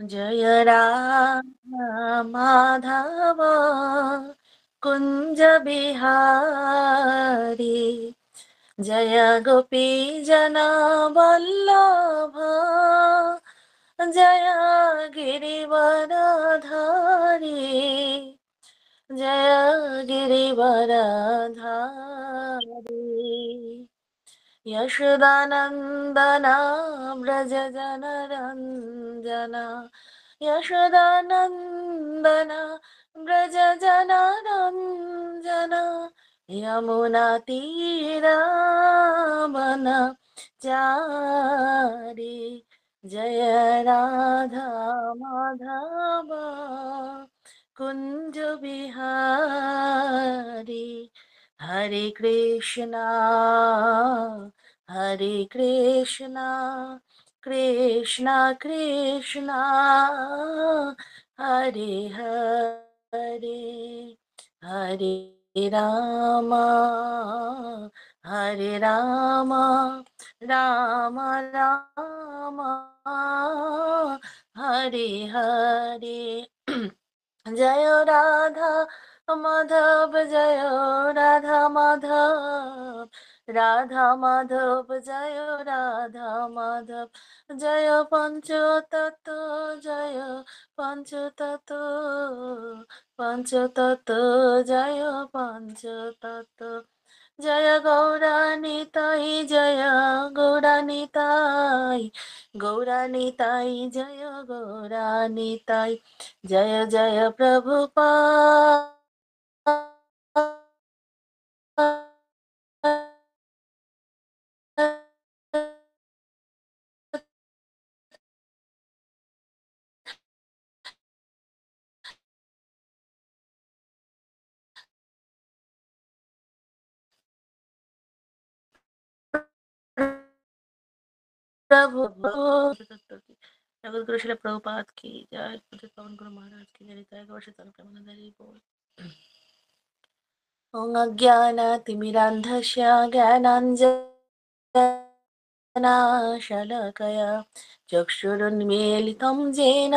जय राधा माधव कुंज बिहारी जय गोपी जना वल्लभ जय गिरिवरधारी जय गिरिवरधारी यशोदानन्दन व्रज जनरञ्जन यशोदानन्दन व्रज जनरञ्जन यमुनातीरावन चारि जय राधा माधव कुञ्ज बिहारी हरे कृष्णा कृष्णा कृष्णा हरे हरे हरे रामा हरे रामा राम राम हरे हरे जय राधा माधव जय राधा माधव राधा माधव जय राधा माधव जय पंचतत्व जय पंचतत्व पंचतत्व जय पंचतत्व जय गौरानिताई जय गौरानिताई गौरानिताई जय गौरानिताई जय जय प्रभुपाद प्रभु जगत गुरु श्रील प्रभुपाद की जय पूज्य पवन गुरु महाराज की जय जय गौर शतन प्रमानंद हरि बोल। ॐ अज्ञानतिमिरान्धस्य ज्ञानाञ्जनाशलाकया चक्षुरुन्मीलितं येन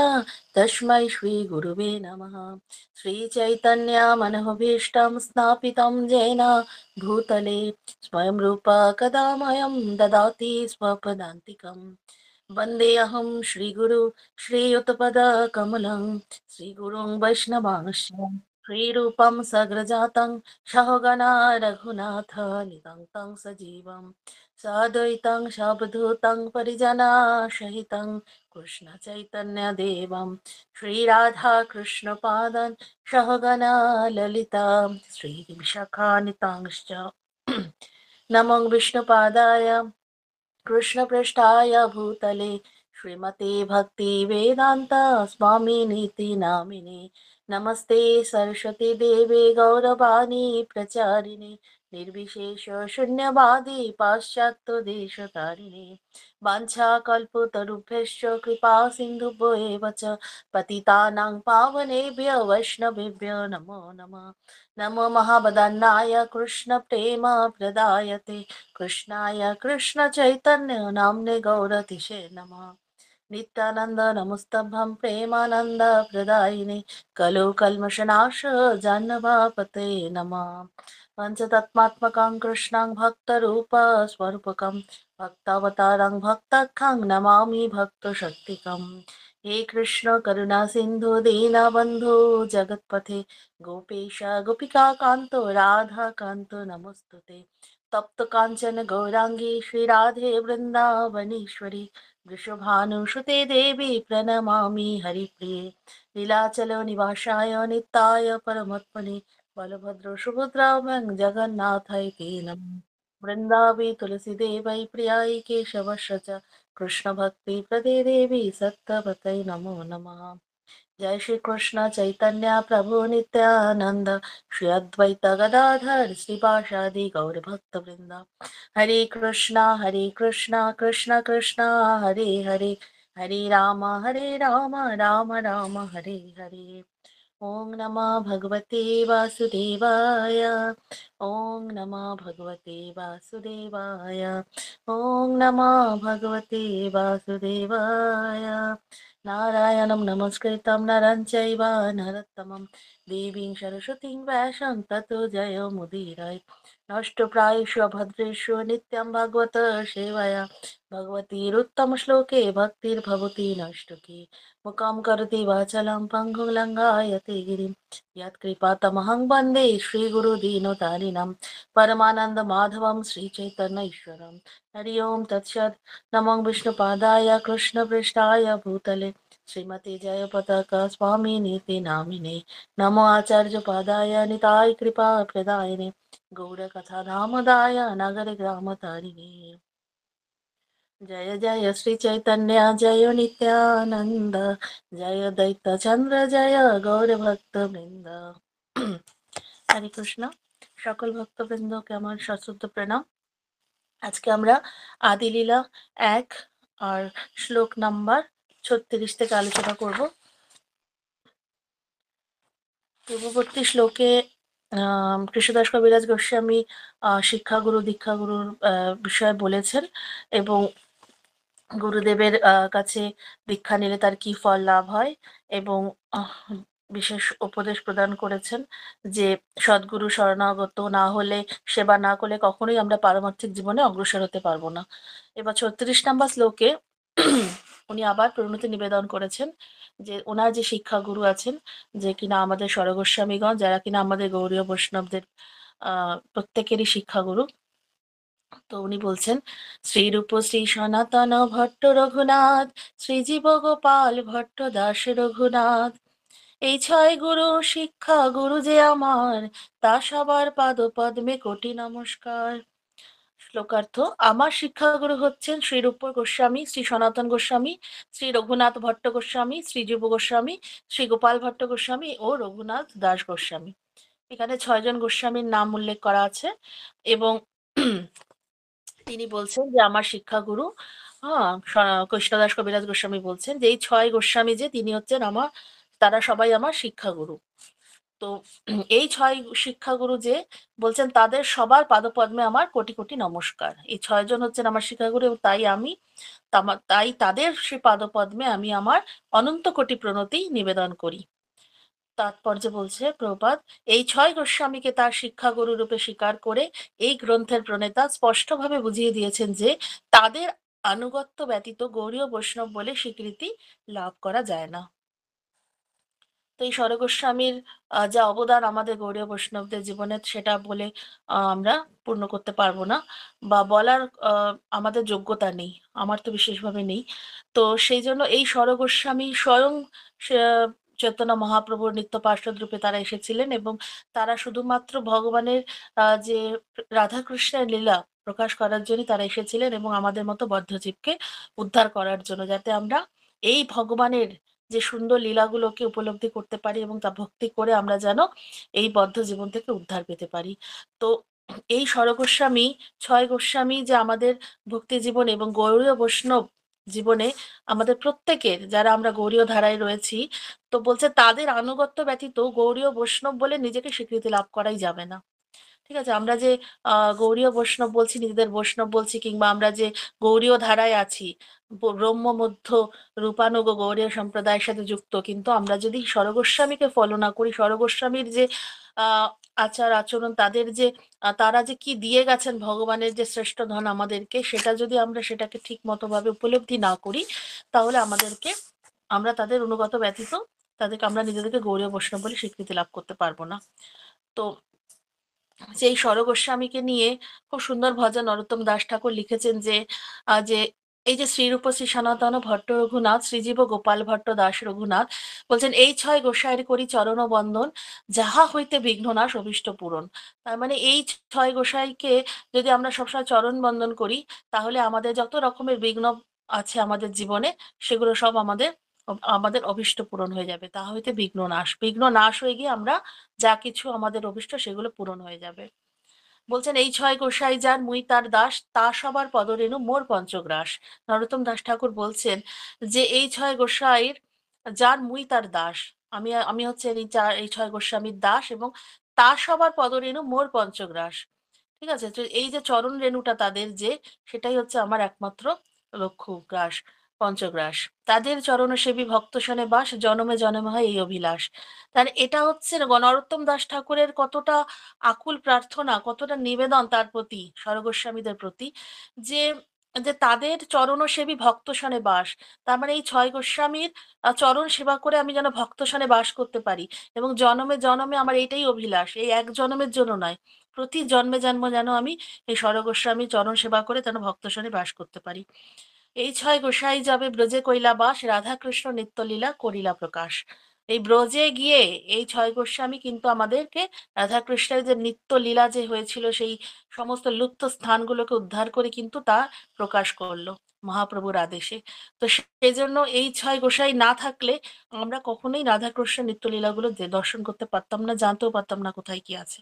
तस्मै श्रीगुरुवे नमः। श्रीचैतन्यमनोभीष्टं स्थापितं येन भूतले स्वयं रूपा कदा मह्यं ददाति स्वपदान्तिकम्। वन्देऽहं श्रीगुरु श्रीयुतपदकमलं श्रीगुरुं वैष्णवांश्च श्रीरूपं सग्रजातं सहगणा रघुनाथान्वितं तं सजीवं साद्वैतं सावधूतं परिजनासहितं कृष्णचैतन्यदेवं श्रीराधाकृष्णपादं सहगणा ललिता श्रीविशाखान्वितांश्च नमो विष्णुपादाय कृष्णपृष्ठाय भूतले श्रीमते भक्ति वेदांत स्वामी नीति नामिने नमस्ते सरस्वती देवे गौरवाणी प्रचारिणे निर्विशेष शून्यवादी पाश्चात्य देशतारिणे वाञ्छाकल्पतरुभ्यश्च कृपा सिन्धुभ्यो एव च पतितानां पावनेभ्यो वैष्णवेभ्यो नमो नमः। नमो महावदन्नाय कृष्ण प्रेम प्रदायते कृष्णाय कृष्ण चैतन्य नाम्ने गौरतिशे नमः। नित्यानंद नमस्तभं प्रेमानंद प्रदायिने कलो कल्मषनाश जाह्नवापते नमः। पंचतत्मात्मकं कृष्णं भक्तरूप स्वरूपकं भक्तावतारं भक्तखं नमामि भक्तशक्तिकम्। हे कृष्ण करुणा सिन्धु दीनबन्धु जगत्पथे गोपेश गोपिका कान्तो राधा कान्तो नमोस्तुते। तप्त कांचन गौरांगी श्री राधे वृंदावनेश्वरी वृषभानुसुते देवी प्रणमामि हरिप्रिये नीलाचल निवासाय नित्याय परमात्मने बलभद्र सुभद्राभ्यां जगन्नाथाय ते नमः। वृंदावी तुलसी देवै प्रियाय केशवश्च कृष्ण भक्ति प्रदे देवी सत्तवतै नमो नमः। जय श्री कृष्ण चैतन्य प्रभु नित्यानंद श्री अद्वैत गदाधर श्रीवासादि गौर भक्त वृंदा हरे कृष्णा कृष्ण कृष्ण हरे हरे हरे राम राम राम हरे हरे। ओम नमः भगवते वासुदेवाय ओम नमः भगवते वासुदेवाय ओम नमः भगवते वासुदेवाय নারায়ণং নমস্কৃত্যং নরং চৈব নরোত্তমং দেবীং সরস্বতীং ব্যাসং ততো জয়মুদীরয়ে। নষ্টপ্রায়েষু অভদ্রেষু নিত্যং ভাগবত সেবয়া ভগবতীরুত্তমশ্লোকে ভক্তির্ভবতি নষ্টকে। মুখং করোতি বাচাलं পঙ্গুং লঙ্ঘয়তে গিরিं यत्कृपातमहं वन्दे श्रीगुरुदीनतारिणं परमानन्दमाधवं श्रीचैतन्य ईश्वरं। हरि ओं तत्सत्। नमो विष्णुपादाय कृष्णपृष्ठाय भूतले श्रीमते जयपताका स्वामिनीति नामिने। नमो आचार्यपादाय निताय कृपा प्रदायिने गौरकथा नामदाय नगर ग्रामतारिणे। जय जय श्री चैतन्य जय नित्यानंद जय दैत्य चंद्र जय गौर भक्त বৃন্দ। হরে কৃষ্ণ। সকল ভক্তবৃন্দকে আমার সশ্রদ্ধ প্রণাম। আজকে আমরা আদিলীলা ১ আর শ্লোক নাম্বার ৩৬ থেকে আলোচনা করব। পূর্ববর্তী শ্লোকে কৃষ্ণদাস কবিরাজ গোস্বামী শিক্ষাগুরু দীক্ষাগুরুর বিষয়ে বলেছেন এবং গুরুদেবের কাছে দীক্ষা নিলে তার কি ফল লাভ হয় এবং বিশেষ উপদেশ প্রদান করেছেন যে সদ্গুরু শরণাগত না হলে, সেবা না করলে কখনোই আমরা পারমার্থিক জীবনে অগ্রসর হতে পারবো না। এবার ৩৬ নম্বর শ্লোকে উনি আবার প্রণতি নিবেদন করেছেন যে ওনার যে শিক্ষাগুরু আছেন, যে কিনা আমাদের স্বরগোস্বামীগণ, যারা কিনা আমাদের গৌড়ীয় বৈষ্ণবদের প্রত্যেকেরই শিক্ষাগুরু। তো উনি বলছেন, শ্রীরূপ শ্রী সনাতন ভট্ট রঘুনাথ, শ্রীজীব গোপাল ভট্ট দাস রঘুনাথ, এই ৬ গুরু শিক্ষা গুরু যে আমার, তা সবার পাদ পদ্মে কোটি নমস্কার। শ্লোকার্থ: আমার শিক্ষাগুরু হচ্ছেন শ্রীরূপ গোস্বামী, শ্রী সনাতন গোস্বামী, শ্রী রঘুনাথ ভট্ট গোস্বামী, শ্রীজীব গোস্বামী, শ্রী গোপাল ভট্ট গোস্বামী ও রঘুনাথ দাস গোস্বামী। এখানে ৬ জন গোস্বামীর নাম উল্লেখ করা আছে এবং তিনি বলছেন যে আমার শিক্ষাগুরু, কৃষ্ণদাস কবিরাজ গোস্বামী বলছেন যে এই ৬ গোস্বামী যে তিনি হচ্ছেন আমার, তারা সবাই আমার শিক্ষাগুরু। তো এই ৬ শিক্ষাগুরু যে বলছেন তাদের সবার পাদপদ্মে আমার কোটি কোটি নমস্কার। এই ৬ জন হচ্ছেন আমার শিক্ষাগুরু এবং তাই তাদের সে পাদপদ্মে আমি আমার অনন্ত কোটি প্রণতি নিবেদন করি। তাৎপর্য বলছে প্রভুপাদ, এই ৬ গোস্বামীকে তার শিক্ষাগুরু রূপে স্বীকার করে এই গ্রন্থের প্রণেতা স্পষ্টভাবে বুঝিয়ে দিয়েছেন যে তাদের আনুগত্য ব্যতীত গৌড়ীয় বৈষ্ণব বলে স্বীকৃতি লাভ করা যায় না। তো এই স্বরগোস্বামীর যা অবদান আমাদের গৌড়ীয় বৈষ্ণবদের জীবনে, সেটা বলে আমরা পূর্ণ করতে পারবো না বা বলার আমাদের যোগ্যতা নেই, আমার তো বিশেষভাবে নেই। তো সেই জন্য এই স্বরগোস্বামী স্বয়ং চৈতন্য মহাপ্রভুর নিত্য পার্ষদ রূপে তারা এসেছিলেন এবং তারা শুধুমাত্র ভগবানের যে রাধাকৃষ্ণের লীলা প্রকাশ করার জন্য তারা এসেছিলেন এবং আমাদের মতো বদ্ধজীবকে উদ্ধার করার জন্য, যাতে আমরা এই ভগবানের যে সুন্দর লীলাগুলোকে উপলব্ধি করতে পারি এবং তা ভক্তি করে আমরা যেন এই বদ্ধ জীবন থেকে উদ্ধার পেতে পারি। তো এই স্বরগোস্বামী ৬ গোস্বামী যে আমাদের ভক্তি জীবন এবং গৌড়ীয় বৈষ্ণব জীবনে আমাদের প্রত্যেকের, যারা আমরা গৌড়ীয় ধারায় রয়েছি, তো বলছে তাদের আনুগত্য ব্যতীত গৌড়ীয় বৈষ্ণব বলে নিজেকে স্বীকৃতি লাভ করাই যাবে না। ঠিক আছে? আমরা যে গৌড়ীয় বৈষ্ণব বলছি, নিজেদের বৈষ্ণব বলছি, কিংবা আমরা যে গৌড়ীয় ধারায় আছি, ব্রহ্ম মধ্য রূপানুগ গৌড়ীয় সম্প্রদায়ের সাথে যুক্ত, কিন্তু আমরা যদি স্বরগোস্বামীকে ফলো না করি, স্বরগোস্বামীর যে আচার আচরণ, তাদের যে তারা যে কি দিয়ে গেছেন, ভগবানের যে শ্রেষ্ঠ ধন আমাদেরকে, সেটা যদি আমরা সেটাকে ঠিক মতো ভাবে উপলব্ধি না করি, তাহলে আমরা তাদের অনুগত ব্যতীত তাদেরকে আমরা নিজেদেরকে গৌড়ীয় বৈষ্ণব বলে স্বীকৃতি লাভ করতে পারবো না। তো সেই স্বরগোস্বামীকে নিয়ে খুব সুন্দর ভজন নরোত্তম দাস ঠাকুর লিখেছেন যে এই যে শ্রীরূপ শ্রী সনাতন ভট্ট রঘুনাথ, শ্রীজীব গোপাল ভট্ট দাস রঘুনাথ, বলছেন এই ৬ গোসাইয়ের করি চরণ বন্দন, যাহা হইতে বিঘ্ননাশ অভীষ্ট পূরণ। তার মানে এই ৬ গোসাইকে যদি আমরা সবসময় চরণ বন্দন করি, তাহলে আমাদের যত রকমের বিঘ্ন আছে আমাদের জীবনে, সেগুলো সব আমাদের আমাদের অভীষ্ট পূরণ হয়ে যাবে। তা হইতে বিঘ্ন নাশ হয়ে গিয়ে আমরা যা কিছু আমাদের অভীষ্ট সেগুলো পূরণ হয়ে যাবে। বলছেন এই ৬ গোসাই যার মুই তার দাস, তা সবার পদরেণু মোর পঞ্চগ্রাস। নরোত্তম দাস ঠাকুর বলছেন যে এই ৬ গোসাইর যার মুই তার দাস, আমি আমি হচ্ছে এই ৬ গোস্বামীর দাস এবং তা সবার পদরেণু মোর পঞ্চগ্রাস। ঠিক আছে? তো এই যে চরণ রেণুটা তাদের, যে সেটাই হচ্ছে আমার একমাত্র লক্ষ্য গ্রাস। পঞ্চগ্রাস। তাদের চরণসেবী ভক্তসনে বাস, জনমে জনমে হয় এই অভিলাষ। তার এটা হচ্ছে নরোত্তম দাস ঠাকুরের কতটা আকুল প্রার্থনা, কতটা নিবেদন তার প্রতি, স্বরগোস্বামীদের প্রতি, যে যে তাদের চরণসেবী ভক্তসনে বাস। তার মানে এই ছয় গোস্বামীর চরণ সেবা করে আমি যেন ভক্তসনে বাস করতে পারি, এবং জনমে জনমে আমার এটাই অভিলাষ, এই এক জন্মের জন্য নয়, প্রতি জন্মে জন্ম যেন আমি এই স্বরগোস্বামী চরণ সেবা করে যেন ভক্তসনে বাস করতে পারি। এই ছয় গোসাই যাবে ব্রজে কইলা বাস, রাধাকৃষ্ণ নিত্যলীলা করিলা প্রকাশ। এই ব্রজে গিয়ে এই ছয় গোস্বামী কিন্তু আমাদেরকে রাধাকৃষ্ণের যে নিত্য লীলা যে হয়েছিল সেই সমস্ত লুপ্ত স্থানগুলোকে উদ্ধার করে কিন্তু তা প্রকাশ করলো মহাপ্রভুর আদেশে। তো সেই জন্য এই ছয় গোসাই না থাকলে আমরা কখনোই রাধাকৃষ্ণ নিত্যলীলাগুলো দর্শন করতে পারতাম না, জানতেও পারতাম না কোথায় কি আছে।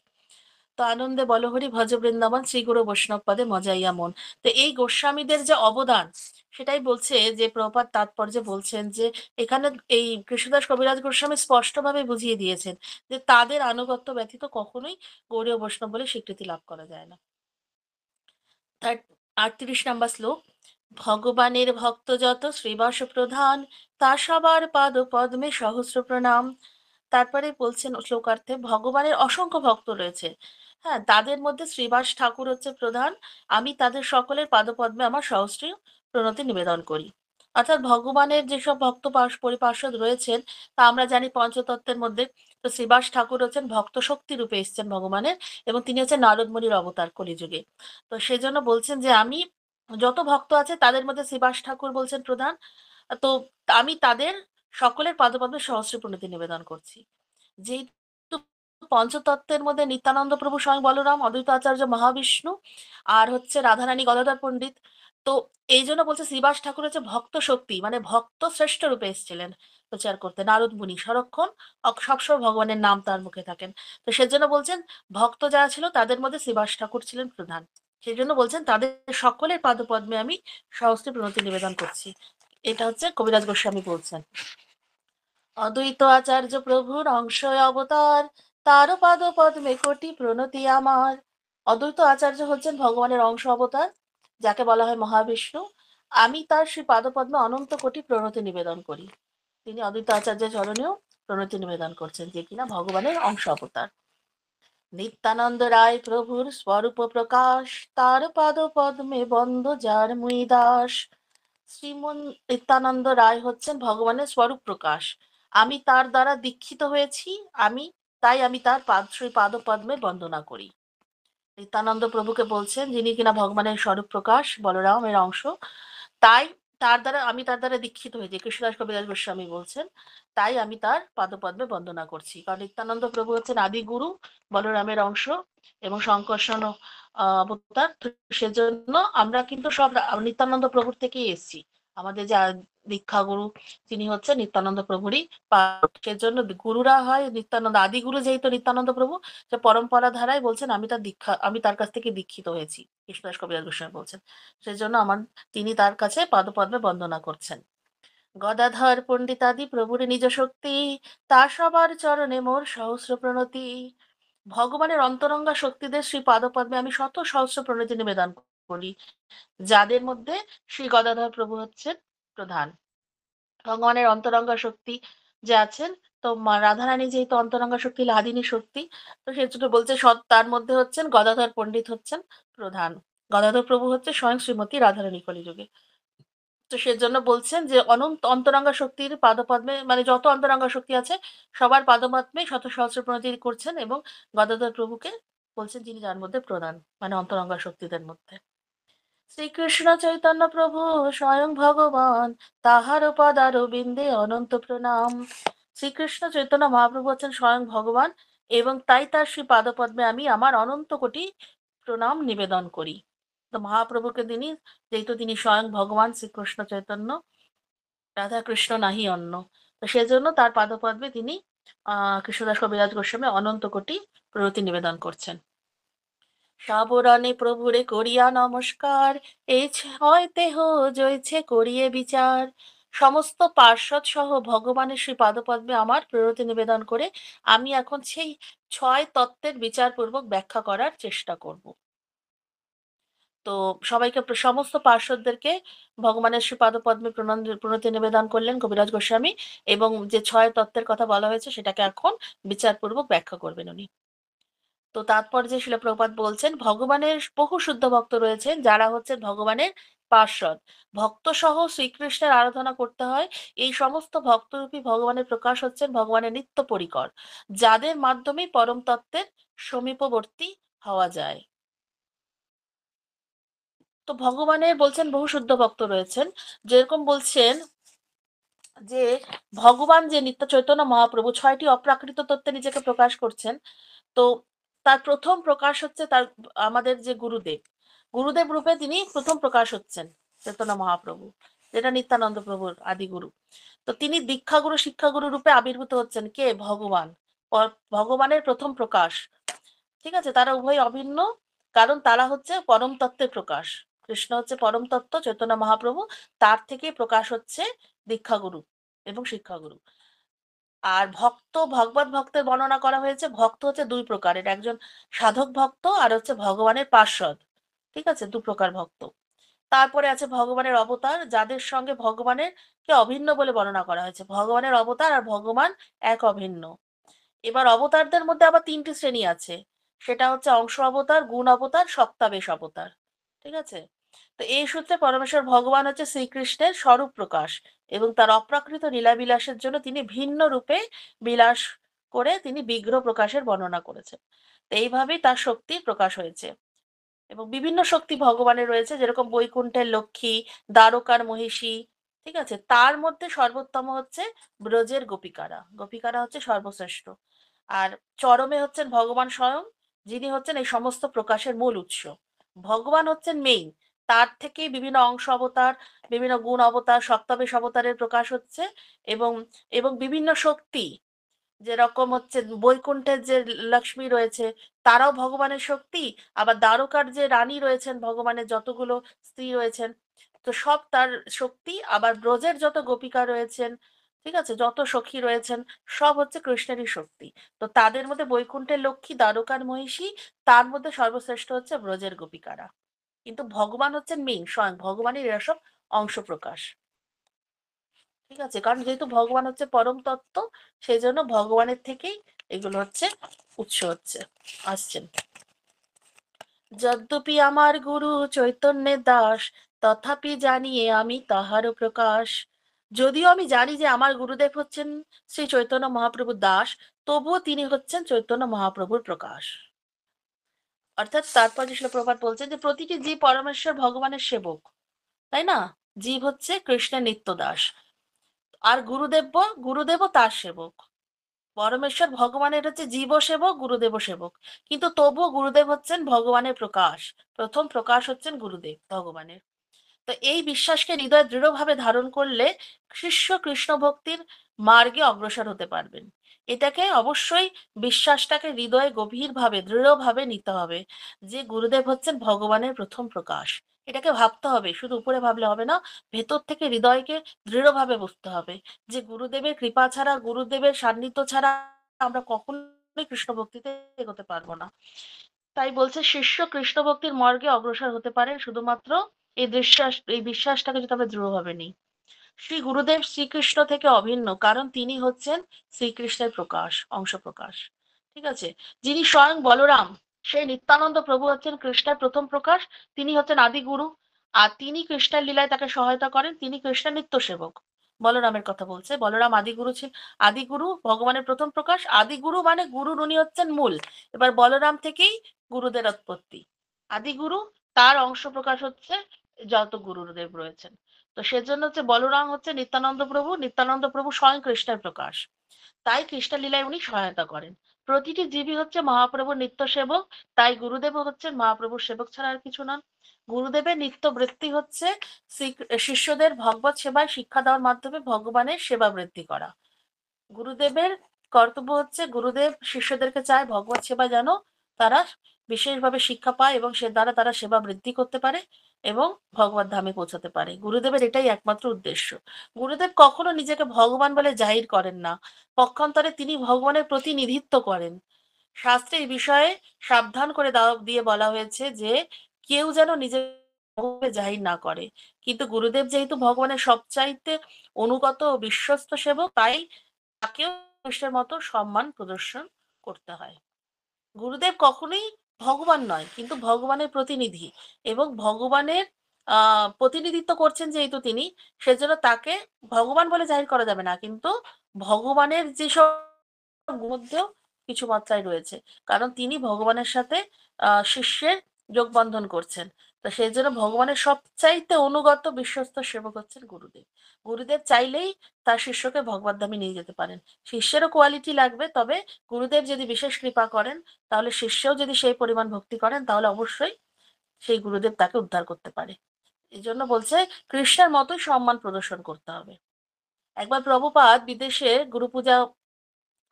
তো আনন্দে বলহরি ভজ বৃন্দাবন, শ্রীগুরু বৈষ্ণব পদে মজাইয়া মন। তো এই গোস্বামীদের যে অবদান, সেটাই বলছে যে প্রপাত তাৎপর্যে বলছেন যে এখানে এই কৃষ্ণদাস কবিরাজ গোস্বামী স্পষ্টভাবে বুঝিয়ে দিয়েছেন যে তাদের আনুগত্য ব্যতীত কখনোই গৌড়ীয় বৈষ্ণব বলে স্বীকৃতি লাভ করা যায় না। তার 38 নম্বর শ্লোক, ভগবানের ভক্ত যত শ্রীবাস প্রধান, তা সবার পাদ পদ্মে সহস্র প্রণাম। তারপরে বলছেন শ্লোকার্থে, ভগবানের অসংখ্য ভক্ত রয়েছে, হ্যাঁ, তাদের মধ্যে শ্রীবাস ঠাকুর হচ্ছে প্রধান, আমি তাদের সকলের পাদপদ্মে আমার সহস্রী প্রণতি নিবেদন করি। অর্থাৎ ভগবানের যেসব ভক্ত পরিপার্ষদ রয়েছেন তা আমরা জানি পঞ্চতত্ত্বের মধ্যে। তো শ্রীবাস ঠাকুর হচ্ছেন ভক্ত শক্তি রূপে এসেছেন ভগবানের, এবং তিনি হচ্ছেন নারদমুনির অবতার কলিযুগে। তো সেজন্য বলছেন যে আমি যত ভক্ত আছে তাদের মধ্যে শ্রীবাস ঠাকুর বলছেন প্রধান। তো আমি তাদের সকলের পাদপদ্মে সহস্র প্রণতি নিবেদন করছি। যেহেতু পঞ্চতত্ত্বের মধ্যে নিত্যানন্দ প্রভু স্বয়ং বলরাম, অদ্বৈত আচার্য মহাবিষ্ণু, আর হচ্ছে রাধারানী গদাধর পণ্ডিত, তো এই জন্য বলছে শ্রীবাস ঠাকুর হচ্ছে ভক্ত শক্তি, মানে ভক্ত শ্রেষ্ঠ রূপে এসেছিলেন প্রচার করতে। নারদ মুনি সারাক্ষণ সবসময় ভগবানের নাম তার মুখে থাকেন। তো সেজন্য বলছেন ভক্ত যারা ছিল তাদের মধ্যে শ্রীবাস ঠাকুর ছিলেন প্রধান। সেই জন্য বলছেন তাদের সকলের পাদপদ্মে আমি সহস্র প্রণতি নিবেদন করছি। এটা হচ্ছে কবিরাজ গোস্বামী বলছেন। অদ্বৈত আচার্য প্রভুর অংশ অবতার, তার পাদ পদ্মে কোটি প্রণতি আমার। অদ্বৈত আচার্য হচ্ছেন ভগবানের অংশ অবতার, যাকে বলা হয় মহাবিষ্ণু। আমি তার শ্রী পাদপদ্মে অনন্ত কোটি প্রণতি নিবেদন করি। তিনি অদ্বৈত আচার্যের চরণেও প্রণতি নিবেদন করছেন, যে কিনা ভগবানের অংশ অবতার। নিত্যানন্দ রায় প্রভুর স্বরূপ প্রকাশ, তার পাদ পদ্মে বন্ধ যার মুই দাস। শ্রীমন নিত্যানন্দ রায় হচ্ছেন ভগবানের স্বরূপ প্রকাশ, আমি তার দ্বারা দীক্ষিত হয়েছি, আমি তাই আমি তার শ্রী পাদ পদ্মে বন্দনা করি। নিত্যানন্দ প্রভুকে বলছেন, যিনি কিনা ভগবানের স্বরূপ প্রকাশ, বলরামের অংশ, তাই তার দ্বারা দীক্ষিত হয়েছে, কৃষ্ণদাস কবিরাজ গোস্বামী বলছেন, তাই আমি তার পাদপদ্মে বন্দনা করছি। কারণ নিত্যানন্দ প্রভু হচ্ছেন আদি গুরু, বলরামের অংশ এবং সংকর্ষণ অবতার। তো সেজন্য আমরা কিন্তু সব নিত্যানন্দ প্রভুর থেকেই এসেছি। আমাদের যে দীক্ষা গুরু, তিনি হচ্ছেন নিত্যানন্দ প্রভুরই সেজন্য গুরুরা হয় নিত্যানন্দ, আদি গুরু যেহেতু নিত্যানন্দ প্রভু, সে পরম্পরা ধারায় বলছেন আমি তার কাছ থেকে দীক্ষিত হয়েছি, কৃষ্ণদাস কবিরাজ গোস্বামী বলছেন। সেজন্য তিনি তার কাছে পাদপদ্মে বন্দনা করছেন। গদাধর পণ্ডিতাদি প্রভুর নিজ শক্তি, তা সবার চরণে মোর সহস্র প্রণতি। ভগবানের অন্তরঙ্গা শক্তিদের শ্রী পাদপদ্মে আমি শত সহস্র প্রণতি নিবেদন করি, যাদের মধ্যে শ্রী গদাধর প্রভু হচ্ছেন প্রধান। ভগবানের অন্তরঙ্গা শক্তি যে আছেন, তো রাধারানী যেহেতু অন্তরঙ্গা শক্তি লাদিনী শক্তি, তো সেজন্য বলছে তার মধ্যে হচ্ছেন গদাধর পণ্ডিত হচ্ছেন প্রধান। গদাধর প্রভু হচ্ছে স্বয়ং শ্রীমতী রাধারানী কলিযুগে। তো সেজন্য বলছেন যে অনন্ত অন্তরঙ্গা শক্তির পাদপদ্মে, মানে যত অন্তরঙ্গা শক্তি আছে সবার পাদপদ্মে শত সহস্র প্রণতি করছেন, এবং গদাধর প্রভুকে বলছেন যিনি যার মধ্যে প্রধান, মানে অন্তরঙ্গা শক্তিদের মধ্যে। শ্রীকৃষ্ণ চৈতন্য প্রভু স্বয়ং ভগবান, তাহার পদার বিন্দে অনন্ত প্রণাম। শ্রীকৃষ্ণ চৈতন্য মহাপ্রভু হচ্ছেন স্বয়ং ভগবান, এবং তাই তার শ্রী পাদপদ্মে আমি আমার অনন্ত কোটি প্রণাম নিবেদন করি। তো মহাপ্রভুকে যেহেতু তিনি স্বয়ং ভগবান শ্রীকৃষ্ণ চৈতন্য, রাধা কৃষ্ণ নাহি অন্য, তো সেজন্য তার পাদপদ্মে তিনি কৃষ্ণদাস কবিরাজ গোস্বামী অনন্ত কোটি প্রণতি নিবেদন করছেন। সাবরণে প্রভুরে করিয়া নমস্কার, এই ছয় দেহ জয়ছে করিয়ে বিচার। সমস্ত পার্ষদ সহ ভগবানের শ্রী পাদপদ্মে আমার প্রণতি নিবেদন করে আমি এখন সেই ছয় তত্ত্বের বিচারপূর্বক ব্যাখ্যা করার চেষ্টা করব। তো সবাইকে সমস্ত পার্শ্বদেরকে ভগবানের শ্রীপাদপদ্মে প্রণতি নিবেদন করলেন কবিরাজ গোস্বামী, এবং যে ৬ তত্ত্বের কথা বলা হয়েছে সেটাকে এখন বিচারপূর্বক ব্যাখ্যা করবেন উনি। তো তাৎপর্যে শিলা প্রভুপাদ বলছেন, ভগবানের বহু শুদ্ধ ভক্ত রয়েছেন যারা হচ্ছেন ভগবানের পার্ষদ। ভক্ত সহ শ্রীকৃষ্ণের আরাধনা করতে হয়। এই সমস্ত ভক্তরূপী ভগবানের প্রকাশ হচ্ছেন ভগবানের নিত্য পরিকর, যাদের মাধ্যমে পরম তত্ত্বের সমীপবর্তী হওয়া যায়। তো ভগবানের বলছেন বহু শুদ্ধ ভক্ত রয়েছেন, যেরকম বলছেন যে ভগবান যে নিত্য চৈতন্য মহাপ্রভু ৬টি অপ্রাকৃত তত্ত্বে নিজেকে প্রকাশ করছেন। তো তার প্রথম প্রকাশ হচ্ছে তার আমাদের যে গুরুদেব, গুরুদেব রূপে তিনি প্রথম প্রকাশ হচ্ছেন চৈতন্য মহাপ্রভু, যেটা নিত্যানন্দ প্রভুর আদি গুরু। তো তিনি দীক্ষাগুরু শিক্ষাগুরু রূপে আবির্ভূত হচ্ছেন, কে? ভগবান। ভগবানের প্রথম প্রকাশ। ঠিক আছে, তারা উভয় অভিন্ন, কারণ তারা হচ্ছে পরম তত্ত্বের প্রকাশ। কৃষ্ণ হচ্ছে পরম তত্ত্ব, চৈতন্য মহাপ্রভু, তার থেকে প্রকাশ হচ্ছে দীক্ষাগুরু এবং শিক্ষাগুরু। আর ভক্ত, ভগবত ভক্তের বর্ণনা করা হয়েছে। ভক্ত হচ্ছে দুই প্রকারের, একজন সাধক ভক্ত আর হচ্ছে ভগবানের পার্ষদ। ঠিক আছে, দু প্রকার ভক্ত। তারপরে আছে ভগবানের অবতার, যাদের সঙ্গে ভগবানের কে অভিন্ন বলে বর্ণনা করা হয়েছে। ভগবানের অবতার আর ভগবান এক অভিন্ন। এবার অবতারদের মধ্যে আবার ৩টি শ্রেণী আছে। সেটা হচ্ছে অংশ অবতার, গুণ অবতার, সপ্তাবেশ অবতার। ঠিক আছে। তো এই সূত্রে পরমেশ্বর ভগবান হচ্ছে শ্রীকৃষ্ণের স্বরূপ প্রকাশ, এবং তার অপ্রাকৃত লীলাবিলাসের জন্য তিনি ভিন্ন রূপে বিলাস করে তিনি বিগ্রহ প্রকাশের বর্ণনা করেছেন। তো এইভাবেই তার শক্তির প্রকাশ হয়েছে। এবং বিভিন্ন শক্তি ভগবানের রয়েছে, যেরকম বৈকুণ্ঠের লক্ষ্মী, দ্বারকার মহিষী। ঠিক আছে, তার মধ্যে সর্বোত্তম হচ্ছে ব্রজের গোপিকারা। গোপিকারা হচ্ছে সর্বশ্রেষ্ঠ। আর চরমে হচ্ছেন ভগবান স্বয়ং, যিনি হচ্ছেন এই সমস্ত প্রকাশের মূল উৎস। ভগবান হচ্ছেন মেইন, তার থেকেই বিভিন্ন অংশ অবতার, বিভিন্ন গুণ অবতার, সপ্তাবেশ অবতারের প্রকাশ হচ্ছে। এবং এবং বিভিন্ন শক্তি, যেরকম হচ্ছে বৈকুণ্ঠের যে লক্ষ্মী রয়েছে, তারাও ভগবানের শক্তি। আবার দ্বারকার যে রানী রয়েছেন, ভগবানের যতগুলো স্ত্রী রয়েছেন, তো সব তার শক্তি। আবার ব্রজের যত গোপিকা রয়েছেন, ঠিক আছে, যত সখী রয়েছেন, সব হচ্ছে কৃষ্ণেরই শক্তি। তো তাদের মধ্যে বৈকুণ্ঠের লক্ষ্মী, দ্বারকার মহিষী, তার মধ্যে সর্বশ্রেষ্ঠ হচ্ছে ব্রজের গোপিকারা। কিন্তু ভগবান হচ্ছেন মেইন, স্বয়ং ভগবানের এরা সব অংশ প্রকাশ। ঠিক আছে, কারণ যেহেতু ভগবান হচ্ছে পরম তত্ত্ব, সেই জন্য ভগবানের থেকেই এগুলো হচ্ছে উৎস হচ্ছে আসছেন। যদ্যপি আমার গুরু চৈতন্যের দাস, তথাপি জানিয়ে আমি তাহারও প্রকাশ। যদিও আমি জানি যে আমার গুরুদেব হচ্ছেন শ্রী চৈতন্য মহাপ্রভুর দাস, তবুও তিনি হচ্ছেন চৈতন্য মহাপ্রভুর প্রকাশ। অর্থাৎ তারপর যে প্রভাত বলছেন যে প্রতিটি জীব পরমেশ্বর ভগবানের সেবক, তাই না? জীব হচ্ছে কৃষ্ণের নিত্য দাস, আর গুরুদেবও তার সেবক। পরমেশ্বর ভগবানের হচ্ছে জীব সেবক, গুরুদেব সেবক, কিন্তু তবুও গুরুদেব হচ্ছেন ভগবানের প্রকাশ। প্রথম প্রকাশ হচ্ছেন গুরুদেব ভগবানের। তো এই বিশ্বাসকে হৃদয়ে দৃঢ়ভাবে ধারণ করলে শিষ্য কৃষ্ণ ভক্তির মার্গে অগ্রসর হতে পারবেন। এটাকে অবশ্যই, বিশ্বাসটাকে হৃদয়ে গভীরভাবে দৃঢ়ভাবে নিতে হবে যে গুরুদেব হচ্ছেন ভগবানের প্রথম প্রকাশ। এটাকে ভাবতে হবে, শুধু উপরে ভাবলে হবে না, ভেতর থেকে হৃদয়কে দৃঢ়ভাবে বুঝতে হবে যে গুরুদেবের কৃপা ছাড়া, গুরুদেবের সান্নিধ্য ছাড়া আমরা কখনোই কৃষ্ণ ভক্তিতে এগোতে পারবো না। তাই বলছে শিষ্য কৃষ্ণ ভক্তির মার্গে অগ্রসর হতে পারে শুধুমাত্র এই বিশ্বাসটাকে যদি আমরা দৃঢ়ভাবে নিই। শ্রী গুরুদেব শ্রীকৃষ্ণ থেকে অভিন্ন, কারণ তিনি হচ্ছেন শ্রীকৃষ্ণের প্রকাশ, অংশ প্রকাশ। ঠিক আছে, যিনি স্বয়ং বলরাম, সেই নিত্যানন্দ প্রভু হচ্ছেন কৃষ্ণের প্রথম প্রকাশ। তিনি হচ্ছেন আদি গুরু, আর তিনি কৃষ্ণের লীলায় তাকে সহায়তা করেন। তিনি কৃষ্ণের নিত্য সেবক। বলরামের কথা বলছে, বলরাম আদি গুরু ছিল। আদি গুরু ভগবানের প্রথম প্রকাশ। আদি গুরু মানে গুরুর উনি হচ্ছেন মূল। এবার বলরাম থেকেই গুরুদের উৎপত্তি। আদি গুরু, তার অংশ প্রকাশ হচ্ছে যত গুরুদেব রয়েছেন। তো সেজন্য হচ্ছে বলরাম হচ্ছে নিত্যানন্দ প্রভু, নিত্যানন্দ প্রভু স্বয়ং কৃষ্ণের প্রকাশ। তাই কৃষ্ণ লীলায় উনি সহায়তা করেন। প্রতিটি জীবই হচ্ছে মহাপ্রভুর নিত্য সেবক, তাই গুরুদেব হচ্ছেন মহাপ্রভুর সেবক ছাড়া আর কিছু নন। গুরুদেবের নিত্য বৃত্তি হচ্ছে শিষ্যদের ভগবত সেবায় শিক্ষা দেওয়ার মাধ্যমে ভগবানের সেবা বৃদ্ধি করা। গুরুদেবের কর্তব্য হচ্ছে, গুরুদেব শিষ্যদেরকে চায় ভগবত সেবা যেন তারা বিশেষভাবে শিক্ষা পায় এবং সে দ্বারা তারা সেবা বৃদ্ধি করতে পারে এবং ভগবত ধামে পৌঁছাতে পারে। গুরুদেবের এটাই একমাত্র উদ্দেশ্য। গুরুদেব কখনো নিজেকে ভগবান বলে জাহির করেন না, পক্ষান্তরে তিনি ভগবানের প্রতিনিধিত্ব করেন। শাস্ত্রে এই বিষয়ে সাবধান করে দিয়ে বলা হয়েছে যে কেউ যেন নিজের ভগবানকে জাহির না করে। কিন্তু গুরুদেব যেহেতু ভগবানের সবচাইতে অনুগত ও বিশ্বস্ত সেবক, তাই তাকেও কৃষ্ণের মতো সম্মান প্রদর্শন করতে হয়। গুরুদেব কখনোই ভগবান নয়, কিন্তু ভগবানের প্রতিনিধি, এবং ভগবানের প্রতিনিধিত্ব করছেন যেহেতু তিনি, সেজন্য তাকে ভগবান বলে জাহির করা যাবে না, কিন্তু ভগবানের যেসব মধ্যেও কিছু মাত্রায় রয়েছে, কারণ তিনি ভগবানের সাথে শিষ্যের যোগবন্ধন করছেন। তো সেই জন্য ভগবানের সবচাইতে অনুগত বিশ্বস্ত সেবক হচ্ছেন গুরুদেব। গুরুদেব চাইলেই তার শিষ্যকে ভগবত ধামে নিয়ে যেতে পারেন। শিষ্যেরও কোয়ালিটি লাগবে, তবে গুরুদেব যদি বিশেষ কৃপা করেন, তাহলে শিষ্যও যদি সেই পরিমাণ ভক্তি করেন, তাহলে অবশ্যই সেই গুরুদেব তাকে উদ্ধার করতে পারে। এই জন্য বলছে কৃষ্ণের মতোই সম্মান প্রদর্শন করতে হবে। একবার প্রভুপাদ বিদেশে গুরু পূজা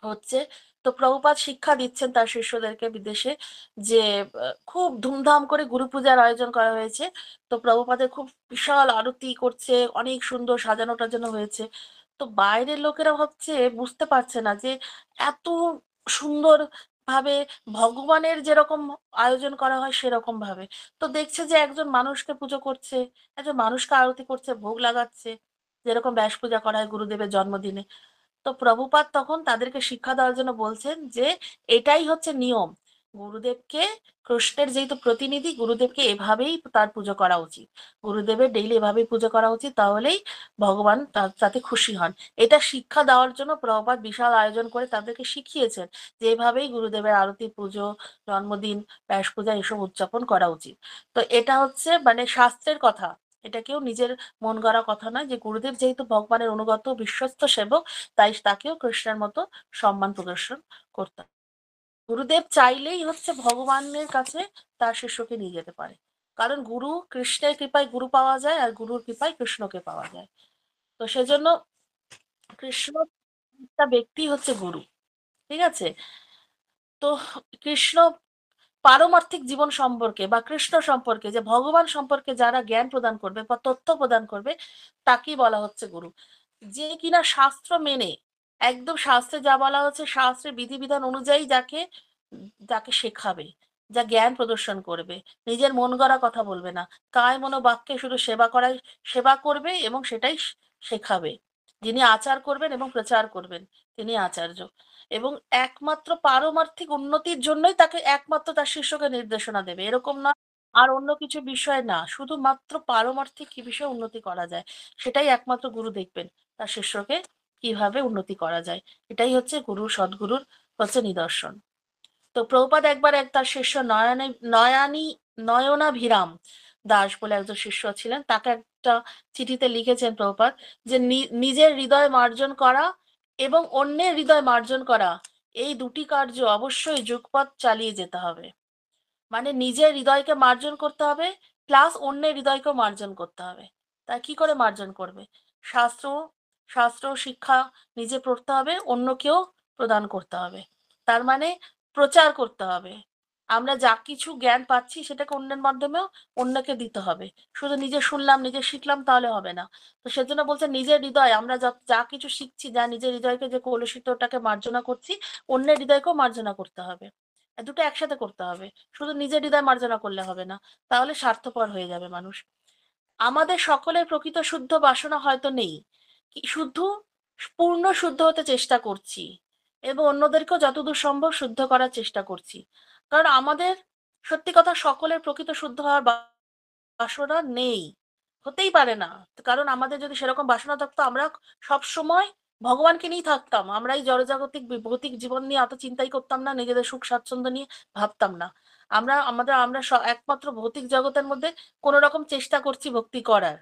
হচ্ছে, তো প্রভুপাদ শিক্ষা দিচ্ছেন তার শিষ্যদেরকে বিদেশে, যে খুব ধুমধাম করে গুরু পূজার আয়োজন করা হয়েছে। তো প্রভুপাদের খুব বিশাল আরতি করছে, অনেক সুন্দর সাজানো টাজানো হয়েছে। তো বাইরের লোকেরা ভাবছে, বুঝতে পারছে না যে এত সুন্দর ভাবে ভগবানের যেরকম আয়োজন করা হয় সেরকম ভাবে। তো দেখছে যে একজন মানুষকে পুজো করছে, একজন মানুষকে আরতি করছে, ভোগ লাগাচ্ছে, যেরকম ব্যাস পূজা করা হয় গুরুদেবের জন্মদিনে। তো প্রভুপাদ তখন তাদেরকে শিক্ষা দেওয়ার জন্য বলছেন যে এটাই হচ্ছে নিয়ম। গুরুদেবকে, কৃষ্ণের যেহেতু প্রতিনিধি, গুরুদেবকে এভাবেই তার পুজো করা উচিত। গুরুদেবের ডেইলি এভাবেই পুজো করা উচিত, তাহলেই ভগবান তাতে খুশি হন। এটা শিক্ষা দেওয়ার জন্য প্রভুপাদ বিশাল আয়োজন করে তাদেরকে শিখিয়েছেন যে এভাবেই গুরুদেবের আরতি, পুজো, জন্মদিন, ব্যাস পূজা এসব উদযাপন করা উচিত। তো এটা হচ্ছে মানে শাস্ত্রের কথা। এটা কেউ নিজের মন গড়া কথা নয়, যে গুরুদেব যেহেতু ভগবানের অনুগত বিশ্বস্ত সেবক, তাই তাকেও কৃষ্ণের মতো সম্মান প্রদর্শন করতাম। গুরুদেব চাইলেই হচ্ছে ভগবানের কাছে তার শিষ্যকে নিয়ে যেতে পারে, কারণ গুরু, কৃষ্ণের কৃপায় গুরু পাওয়া যায়, আর গুরুর কৃপায় কৃষ্ণকে পাওয়া যায়। তো সেজন্য কৃষ্ণ একটা ব্যক্তি হচ্ছে গুরু। ঠিক আছে? তো কৃষ্ণ পারমার্থিক জীবন সম্পর্কে বা কৃষ্ণ সম্পর্কে, যে ভগবান সম্পর্কে যারা জ্ঞান প্রদান করবে বা তথ্য প্রদান করবে, তাকেই বলা হচ্ছে গুরু। যে কিনা শাস্ত্র মেনে, একদম শাস্ত্রে যা বলা হচ্ছে শাস্ত্রের বিধিবিধান অনুযায়ী যাকে যাকে শেখাবে, যা জ্ঞান প্রদর্শন করবে, নিজের মন গড়া কথা বলবে না, কায় মনোবাক্যে শুধু সেবা করাই, সেবা করবে এবং সেটাই শেখাবে। যিনি আচার করবেন এবং প্রচার করবেন, তিনি আচার্য। এবং একমাত্র পারমার্থিক উন্নতির জন্যই তাকে একমাত্র তার শিষ্যকে নির্দেশনা দেবে, এরকম না আর অন্য কিছু বিষয় না, শুধুমাত্র পারমার্থিক কি বিষয়ে উন্নতি করা যায় সেটাই একমাত্র গুরু দেখবেন, তার শিষ্যকে কিভাবে উন্নতি করা যায়। এটাই হচ্ছে গুরু, সদ্গুরুর হচ্ছে নিদর্শন। তো প্রভুপাদ একবার তার শিষ্য নয়নাভিরাম দাস বলে একজন শিষ্য ছিলেন, তাকে একটা চিঠিতে লিখেছেন প্রভুপাদ যে নিজের হৃদয় মার্জন করা এবং অন্যের হৃদয় মার্জন করা, এই দুটি কার্য অবশ্যই যুগপৎ চালিয়ে যেতে হবে। মানে নিজের হৃদয়কে মার্জন করতে হবে, প্লাস অন্যের হৃদয়কেও মার্জন করতে হবে। তা কি করে মার্জন করবে? শাস্ত্র, শাস্ত্র শিক্ষা নিজে পড়তে হবে, অন্যকেও প্রদান করতে হবে। তার মানে প্রচার করতে হবে। আমরা যা কিছু জ্ঞান পাচ্ছি সেটাকে অন্যের মাধ্যমেও অন্যকে দিতে হবে। শুধু নিজে শুনলাম, নিজে শিখলাম, তাহলে হবে না। তো সেজন্য বলছে নিজের হৃদয়, আমরা যা যা কিছু শিখছি, যা নিজের হৃদয়কে যে কলুষিত, ওটাকে মার্জনা করছি, অন্যের হৃদয়কেও মার্জনা করতে হবে। দুটো একসাথে করতে হবে। শুধু নিজের হৃদয় মার্জনা করলে হবে না, তাহলে স্বার্থপর হয়ে যাবে মানুষ। আমাদের সকলের প্রকৃত শুদ্ধ বাসনা হয়তো নেই, শুধু পূর্ণ শুদ্ধ হতে চেষ্টা করছি, এবং অন্যদেরকেও যতদূর সম্ভব শুদ্ধ করার চেষ্টা করছি। কারণ আমাদের, সত্যি কথা, সকলের প্রকৃত শুদ্ধ হওয়ার বাসনা নেই, হতেই পারে না। কারণ আমাদের যদি সেরকম বাসনা থাকতো, আমরা সব সময় ভগবানকে নিয়েই থাকতাম, আমরা এই জড়জাগতিক ভৌতিক জীবন নিয়ে অত চিন্তাই করতাম না, নিজেদের সুখ স্বাচ্ছন্দ্য নিয়ে ভাবতাম না। আমরা একমাত্র ভৌতিক জগতের মধ্যে কোন রকম চেষ্টা করছি ভক্তি করার।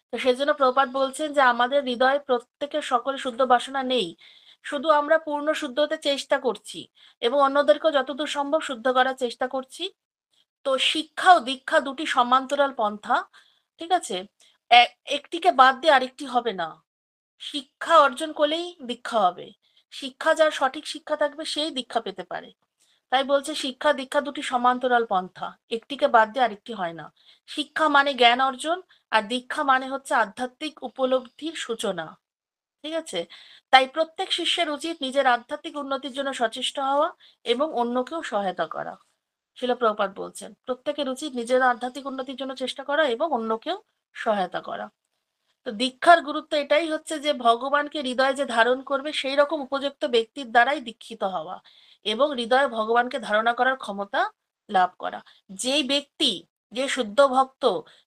তো সেজন্য প্রপাত বলছেন যে আমাদের হৃদয়ে প্রত্যেকের সকল শুদ্ধ বাসনা নেই, শুধু আমরা পূর্ণ শুদ্ধ হতে চেষ্টা করছি, এবং অন্যদেরকেও যতদূর সম্ভব শুদ্ধ করার চেষ্টা করছি। তো শিক্ষা ও দীক্ষা দুটি সমান্তরাল পন্থা। ঠিক আছে? একটিকে বাদ দিয়ে আরেকটি হবে না। শিক্ষা অর্জন করলেই দীক্ষা হবে। শিক্ষা, যার সঠিক শিক্ষা থাকবে সেই দীক্ষা পেতে পারে। তাই বলছে শিক্ষা দীক্ষা দুটি সমান্তরাল পন্থা, একটিকে বাদ দিয়ে আরেকটি হয় না। শিক্ষা মানে জ্ঞান অর্জন, আর দীক্ষা মানে হচ্ছে আধ্যাত্মিক উপলব্ধির সূচনা। ঠিক আছে? তাই প্রত্যেক শিষ্যের উচিত নিজের আধ্যাত্মিক উন্নতির জন্য সচেষ্ট হওয়া এবং অন্যকেও সহায়তা করা। শিলা প্রভুপাদ বলছেন প্রত্যেকের উচিত নিজের আধ্যাত্মিক উন্নতির জন্য চেষ্টা করা এবং অন্যকেও সহায়তা করা। তো দীক্ষার গুরুত্ব এটাই হচ্ছে যে ভগবানকে হৃদয়ে যে ধারণ করবে সেই রকম উপযুক্ত ব্যক্তির দ্বারাই দীক্ষিত হওয়া এবং হৃদয়ে ভগবানকে ধারণা করার ক্ষমতা লাভ করা। যেই ব্যক্তি, যে শুদ্ধ ভক্ত,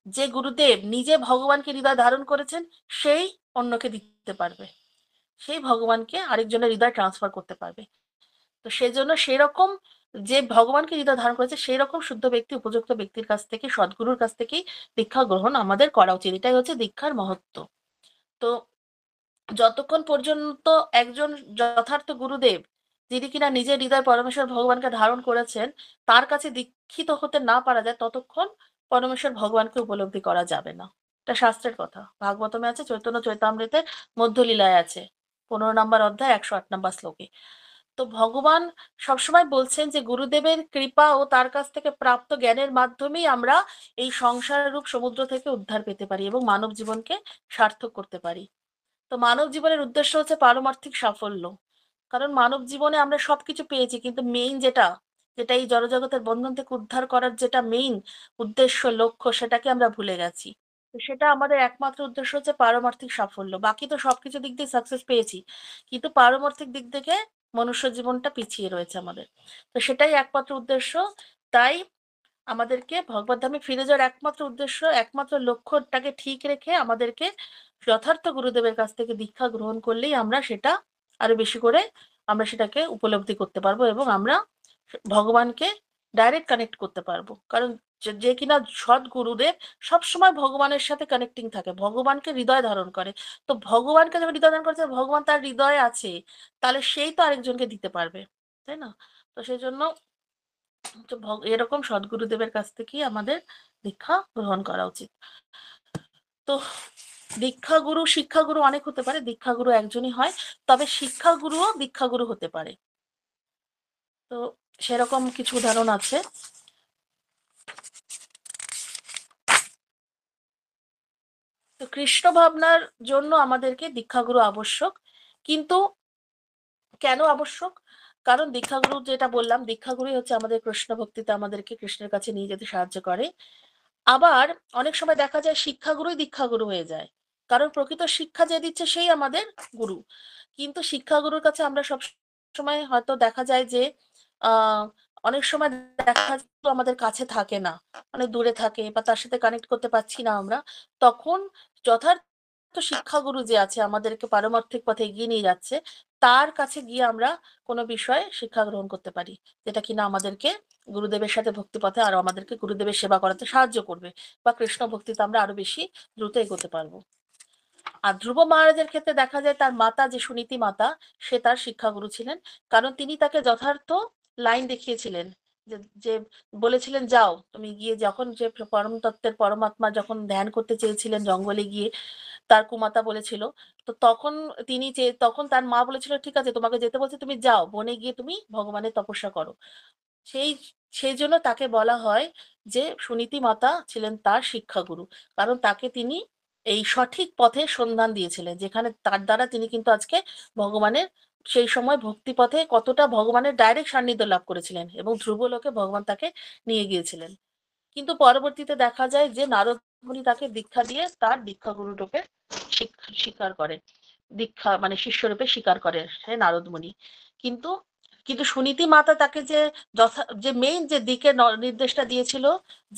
যে গুরুদেব নিজে ভগবানকে হৃদয় ধারণ করেছেন, সেই অন্যকে দিতে পারবে, সেই ভগবানকে আরেকজনের হৃদয় ট্রান্সফার করতে পারবে। তো সেই জন্য সেরকম যে ভগবানকে হৃদয় ধারণ করেছে সেই রকম শুদ্ধ ব্যক্তি, উপযুক্ত ব্যক্তির কাছ থেকে, সদ্গুরুর কাছ থেকেই দীক্ষা গ্রহণ আমাদের করা উচিত। এটাই হচ্ছে দীক্ষার মহত্ব। তো যতক্ষণ পর্যন্ত একজন যথার্থ গুরুদেব, যিনি কিনা নিজের হৃদয় পরমেশ্বর ভগবানকে ধারণ করেছেন, তার কাছে দীক্ষিত হতে না পারা যায়, ততক্ষণ পরমেশ্বর ভগবানকে উপলব্ধি করা যাবে না। এটা শাস্ত্রের কথা, ভাগবতমে আছে, চৈতন্য চৈতামৃতের মধ্যলীলায় আছে, 15 নম্বর অধ্যায় 108 নম্বর শ্লোকে। তো ভগবান সবসময় বলছেন যে গুরুদেবের কৃপা ও তার কাছ থেকে প্রাপ্ত জ্ঞানের মাধ্যমেই আমরা এই সংসার রূপ সমুদ্র থেকে উদ্ধার পেতে পারি এবং মানব জীবনকে সার্থক করতে পারি। তো মানব জীবনের উদ্দেশ্য হচ্ছে পারমার্থিক সাফল্য। কারণ মানব জীবনে আমরা সবকিছু পেয়েছি, কিন্তু মেইন যেটা, যেটা এই জড়জগতের বন্ধন থেকে উদ্ধার করার যেটা মেইন উদ্দেশ্য, লক্ষ্য, সেটাকে আমরা ভুলে গেছি। তো সেটা আমাদের একমাত্র উদ্দেশ্য হচ্ছে পারমার্থিক সাফল্য। বাকি তো সবকিছু দিক দিয়ে সাকসেস পেয়েছি, কিন্তু পারমার্থিক দিক থেকে মনুষ্য জীবনটা পিছিয়ে রয়েছে আমাদের। তো সেটাই একমাত্র উদ্দেশ্য। তাই আমাদেরকে ভগবত ধামে ফিরে যাওয়ার একমাত্র উদ্দেশ্য, একমাত্র লক্ষ্যটাকে ঠিক রেখে আমাদেরকে যথার্থ গুরুদেবের কাছ থেকে দীক্ষা গ্রহণ করলেই আমরা সেটা আরো বেশি করে আমরা সেটাকে উপলব্ধি করতে পারবো এবং আমরা ভগবানকে ডাইরেক্ট কানেক্ট করতে পারবো। কারণ যে যে কিনা সৎ গুরুদেব সবসময় ভগবানের সাথে কানেক্টিং থাকে, ভগবানকে হৃদয় ধারণ করে। তো ভগবানকে যখন হৃদয় ধারণ করছে, ভগবান তার হৃদয়ে আছে, তাহলে সেই তো আরেকজনকে দিতে পারবে, তাই না? তো সেই জন্য তো এরকম সদ্গুরুদেবের কাছ থেকেই আমাদের দীক্ষা গ্রহণ করা উচিত। তো দীক্ষাগুরু, শিক্ষাগুরু অনেক হতে পারে, দীক্ষাগুরু একজনই হয়, তবে শিক্ষাগুরুও দীক্ষাগুরু হতে পারে। তো সেরকম কিছু উদাহরণ আছে। তো কৃষ্ণ ভাবনার জন্য আমাদেরকে দীক্ষাগুরু আবশ্যক। কিন্তু কেন আবশ্যক? কারণ দীক্ষাগুরু, যেটা বললাম, দীক্ষাগুরুই হচ্ছে আমাদের কৃষ্ণ ভক্তিতে আমাদেরকে কৃষ্ণের কাছে নিয়ে যেতে সাহায্য করে। আবার অনেক সময় দেখা যায় শিক্ষাগুরুই দীক্ষাগুরু হয়ে যায়, কারণ প্রকৃত শিক্ষা যে দিচ্ছে সেই আমাদের গুরু। কিন্তু শিক্ষাগুরুর কাছে আমরা সব সময় হয়তো দেখা যায় যে আহ অনেক সময় দেখা যায় তো আমাদের কাছে থাকে না, অনেক দূরে থাকে বা তার সাথে কানেক্ট করতে পারছি না আমরা। তখন যথার্থ শিক্ষাগুরু যে আছে, আমাদেরকে পারমার্থিক পথে এগিয়ে নিয়ে যাচ্ছে, তার কাছে গিয়ে আমরা কোনো বিষয়ে শিক্ষা গ্রহণ করতে পারি, যেটা কিনা আমাদেরকে গুরুদেবের সাথে ভক্তি পথে আরো আমাদেরকে গুরুদেবের সেবা করাতে সাহায্য করবে, বা কৃষ্ণ ভক্তিতে আমরা আরো বেশি দ্রুত এগোতে পারবো। আর ধ্রুব মহারাজের ক্ষেত্রে দেখা যায় তার মাতা যে সুনীতি মাতা, সে তার শিক্ষাগুরু ছিলেন। কারণ তিনি তাকে যথার্থ লাইন দেখিয়েছিলেন, যে যে বলেছিলেন যাও তুমি গিয়ে, যখন যে পরম তত্ত্বের পরমাত্মা যখন ধ্যান করতে চেয়েছিলেন জঙ্গলে গিয়ে, তার কুমাতা বলেছিল, তো তখন তিনি যে তখন তার মা বলেছিল ঠিক আছে তোমাকে যেতে বলছে, তুমি যাও বনে গিয়ে তুমি ভগবানের তপস্যা করো। সেই সেই জন্য তাকে বলা হয় যে সুনীতি মাতা ছিলেন তার শিক্ষাগুরু। কারণ তাকে তিনি এই সঠিক পথে সন্ধান দিয়েছিলেন, যেখানে তার দ্বারা তিনি কিন্তু আজকে ভগবানের সেই সময় ভক্তি পথে কতটা ভগবানের ডাইরেক্ট সান্নিধ্য লাভ করেছিলেন এবং ধ্রুবলোকে ভগবান তাকে নিয়ে গিয়েছিলেন। কিন্তু পরবর্তীতে দেখা যায় যে নারদ মুনি তাকে দীক্ষা দিয়ে তার দীক্ষাগুরু রূপে স্বীকার করেন, দীক্ষা মানে শিষ্যরূপে স্বীকার করেন সে নারদ মুনি। কিন্তু কিন্তু সুনীতি মাতা তাকে যে যে মেইন যে দিকের নির্দেশটা দিয়েছিল,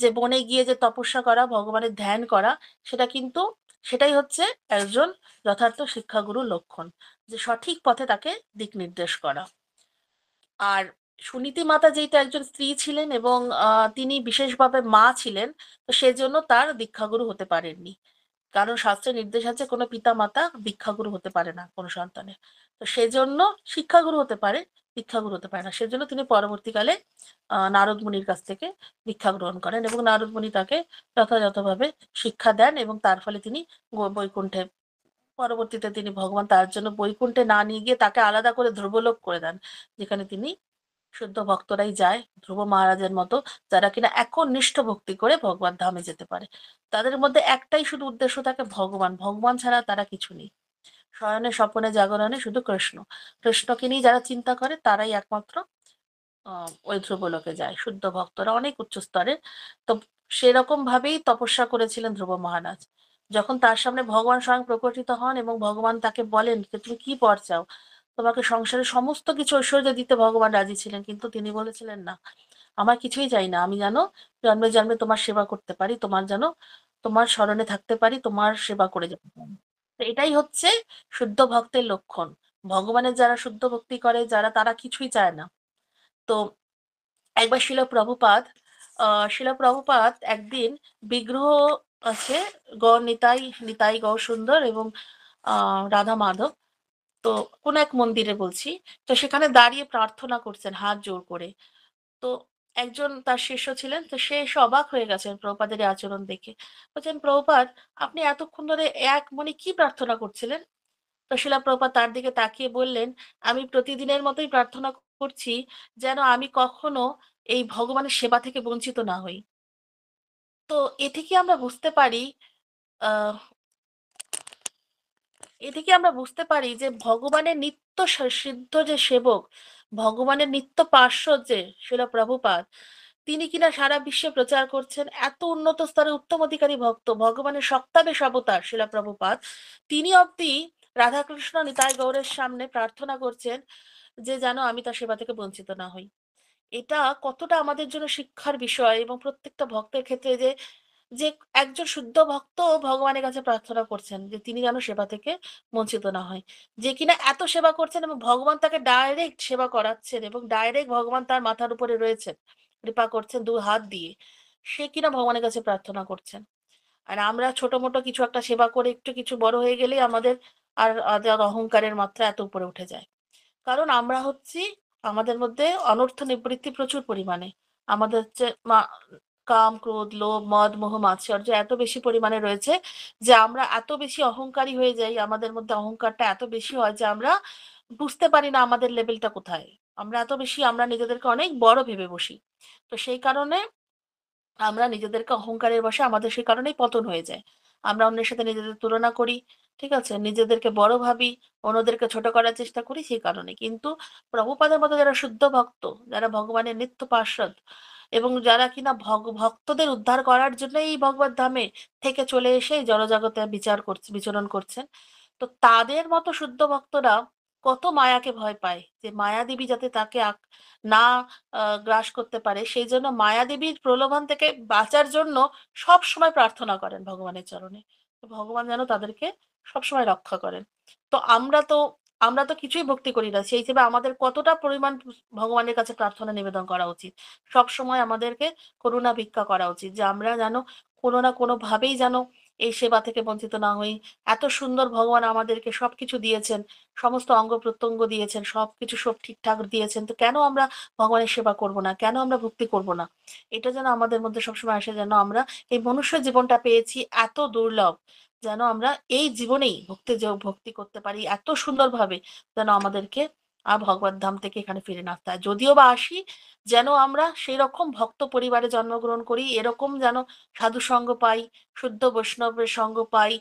যে বনে গিয়ে যে তপস্যা করা, ভগবানের ধ্যান করা, সেটা কিন্তু সেটাই হচ্ছে একজন যথার্থ শিক্ষাগুরুর লক্ষণ, যে সঠিক পথে তাকে দিক নির্দেশ করা। আর সুনীতি মাতা যেহেতু একজন স্ত্রী ছিলেন এবং তিনি বিশেষভাবে মা ছিলেন, তো সেজন্য তার দীক্ষাগুরু হতে পারেননি। কারণ শাস্ত্রের নির্দেশ আছে কোনো পিতা মাতা দীক্ষাগুরু হতে পারে না কোনো সন্তানের। তো সেজন্য শিক্ষাগুরু হতে পারে, দীক্ষাগুরু হতে পারে না। সেজন্য তিনি পরবর্তীকালে নারদ মুনির কাছ থেকে দীক্ষা গ্রহণ করেন এবং নারদ মুনি তাকে যথাযথভাবে শিক্ষা দেন এবং তার ফলে তিনি বৈকুণ্ঠে, পরবর্তীতে তিনি ভগবান তার জন্য বৈকুণ্ঠে না নিয়ে গিয়ে তাকে আলাদা করে ধ্রুবলোক করে দেন, যেখানে তিনি শুদ্ধ ভক্তরাই যায় ধ্রুব মহারাজের মতো, যারা কিনা একনিষ্ঠ ভক্তি করে ভগবান ধামে যেতে পারে। তাদের মধ্যে একটাই শুধু উদ্দেশ্য থাকে, ভগবান, ভগবান ছাড়া তারা কিছু নেই। শয়নে স্বপনে জাগরণে শুধু কৃষ্ণ, কৃষ্ণকে নিয়ে যারা চিন্তা করে তারাই একমাত্র ওই ধ্রুবলোকে যায়। শুদ্ধ ভক্তরা অনেক উচ্চ স্তরের। তো সেরকম ভাবেই তপস্যা করেছিলেন ধ্রুব মহারাজ। যখন তার সামনে ভগবান স্বয়ং প্রকটিত হন এবং ভগবান তাকে বলেন যে তুমি কি বর চাও, তোমাকে সংসারের সমস্ত কিছু ঐশ্বর্য দিতে ভগবান রাজি ছিলেন, কিন্তু তিনি বলেছিলেন না, আমার কিছুই চাই না, আমি জানো জন্মে জন্মে তোমার সেবা করতে পারি, তোমার জানো তোমার স্মরণে থাকতে পারি, তোমার সেবা করে যেতে পারি। তো এটাই হচ্ছে শুদ্ধ ভক্তের লক্ষণ। ভগবানের যারা শুদ্ধ ভক্তি করে, যারা, তারা কিছুই চায় না। তো একবার শিল প্রভুপাদ একদিন বিগ্রহ আছে, নিতাই নিতাই গৌর সুন্দর এবং রাধা মাধব, তো কোন এক মন্দিরে বলছি, তো সেখানে দাঁড়িয়ে প্রার্থনা করছেন হাত জোড় করে। তো একজন তার শিষ্য ছিলেন, তো সে এসে অবাক হয়ে গেছেন প্রভুপাদের এই আচরণ দেখে। বলছেন, প্রভুপাদ, আপনি এতক্ষণ ধরে এক মনে কি প্রার্থনা করছিলেন? তো শিলা প্রভুপাদ তার দিকে তাকিয়ে বললেন, আমি প্রতিদিনের মতোই প্রার্থনা করছি যেন আমি কখনো এই ভগবানের সেবা থেকে বঞ্চিত না হই। তো এ থেকে আমরা বুঝতে পারি, আহ এ থেকে আমরা বুঝতে পারি যে ভগবানের নিত্য সিদ্ধ যে সেবক, ভগবানের নিত্য পার্শ্বদ যে শিলা প্রভুপাদ, তিনি কিনা সারা বিশ্বে প্রচার করছেন, এত উন্নত স্তরে উত্তম অধিকারী ভক্ত, ভগবানের সপ্তাবেশ অবতার শিলা প্রভুপাদ, তিনি অব্দি রাধাকৃষ্ণ নিতাই গৌরের সামনে প্রার্থনা করছেন যে যেন আমি তার সেবা থেকে বঞ্চিত না হই। এটা কতটা আমাদের জন্য শিক্ষার বিষয়, এবং প্রত্যেকটা ভক্তের ক্ষেত্রে যে যে একজন শুদ্ধ ভক্ত ভগবানের কাছে প্রার্থনা করছেন যে তিনি যেন সেবা থেকে বঞ্চিত না হয়, যে কিনা এত সেবা করছেন এবং ভগবান তাকে ডাইরেক্ট সেবা করাচ্ছেন এবং ডাইরেক্ট ভগবান তার মাথার উপরে রয়েছেন, কৃপা করছেন দু হাত দিয়ে, সে কিনা ভগবানের কাছে প্রার্থনা করছেন। আর আমরা ছোট মোটো কিছু একটা সেবা করে একটু কিছু বড় হয়ে গেলেই আমাদের আর অহংকারের মাত্রা এত উপরে উঠে যায়। কারণ আমরা হচ্ছি, আমাদের মধ্যে অনর্থ নিবৃত্তি প্রচুর পরিমাণে, আমাদের হচ্ছে কাম ক্রোধ লোভ মদ মোহ মাৎসর্য এত বেশি পরিমাণে রয়েছে যে আমরা এত বেশি অহংকারী হয়ে যাই, আমাদের মধ্যে অহংকারটা এত বেশি হয় যে আমরা বুঝতে পারি না আমাদের লেভেলটা কোথায়। আমরা এত বেশি, আমরা নিজেদেরকে অনেক বড় ভেবে বসি। তো সেই কারণে আমরা নিজেদেরকে অহংকারের বশে আমাদের সেই কারণেই পতন হয়ে যায়। আমরা অন্যের সাথে নিজেদের তুলনা করি, ঠিক আছে, নিজেদেরকে বড় ভাবি, অন্যদেরকে ছোট করার চেষ্টা করি, সেই কারণে। কিন্তু প্রভুপাদের মতো যারা শুদ্ধ ভক্ত, যারা ভগবানের নিত্য পার্ষদ, এবং যারা কিনা ভক্তদের উদ্ধার করার জন্য এই ভগবত ধামে থেকে চলে এসে এই জড়জগতে বিচরণ করছেন, তো তাদের মতো শুদ্ধ ভক্তরা কত মায়াকে ভয় পায়, যে মায়াদেবী যাতে তাকে না গ্রাস করতে পারে, সেই জন্য মায়াদেবীর প্রলোভন থেকে বাঁচার জন্য সব সময় প্রার্থনা করেন ভগবানের চরণে। তো ভগবান যেন তাদেরকে সব সময় রক্ষা করেন। তো আমরা তো কিছুই ভক্তি করি না, সেই হিসেবে আমাদের কতটা পরিমাণ ভগবানের কাছে প্রার্থনা নিবেদন করা উচিত। সব সময় আমাদেরকে করুণা ভিক্ষা করা উচিত যে আমরা যেন কোনো না কোনো ভাবেই যেন এই সেবা থেকে বঞ্চিত না হই। এত সুন্দর ভগবান আমাদেরকে সবকিছু দিয়েছেন, সমস্ত অঙ্গ প্রত্যঙ্গ দিয়েছেন, সবকিছু সব ঠিকঠাক দিয়েছেন, তো কেন আমরা ভগবানের সেবা করব না, কেন আমরা ভক্তি করব না? এটা যেন আমাদের মধ্যে সবসময় আসে, যেন আমরা এই মনুষ্য জীবনটা পেয়েছি এত দুর্লভ, যেন আমরা এই জীবনেই ভক্তি করতে পারি এত সুন্দরভাবে, যেন আমাদেরকে আর ভগবত ধাম থেকে এখানে ফিরে না আসতে হয়। যদিও বা আসি, যেন আমরা সেই রকম ভক্ত পরিবারে জন্মগ্রহণ করি, এরকম যেন সাধু সঙ্গ পাই, শুদ্ধ বৈষ্ণবের সঙ্গ পাই,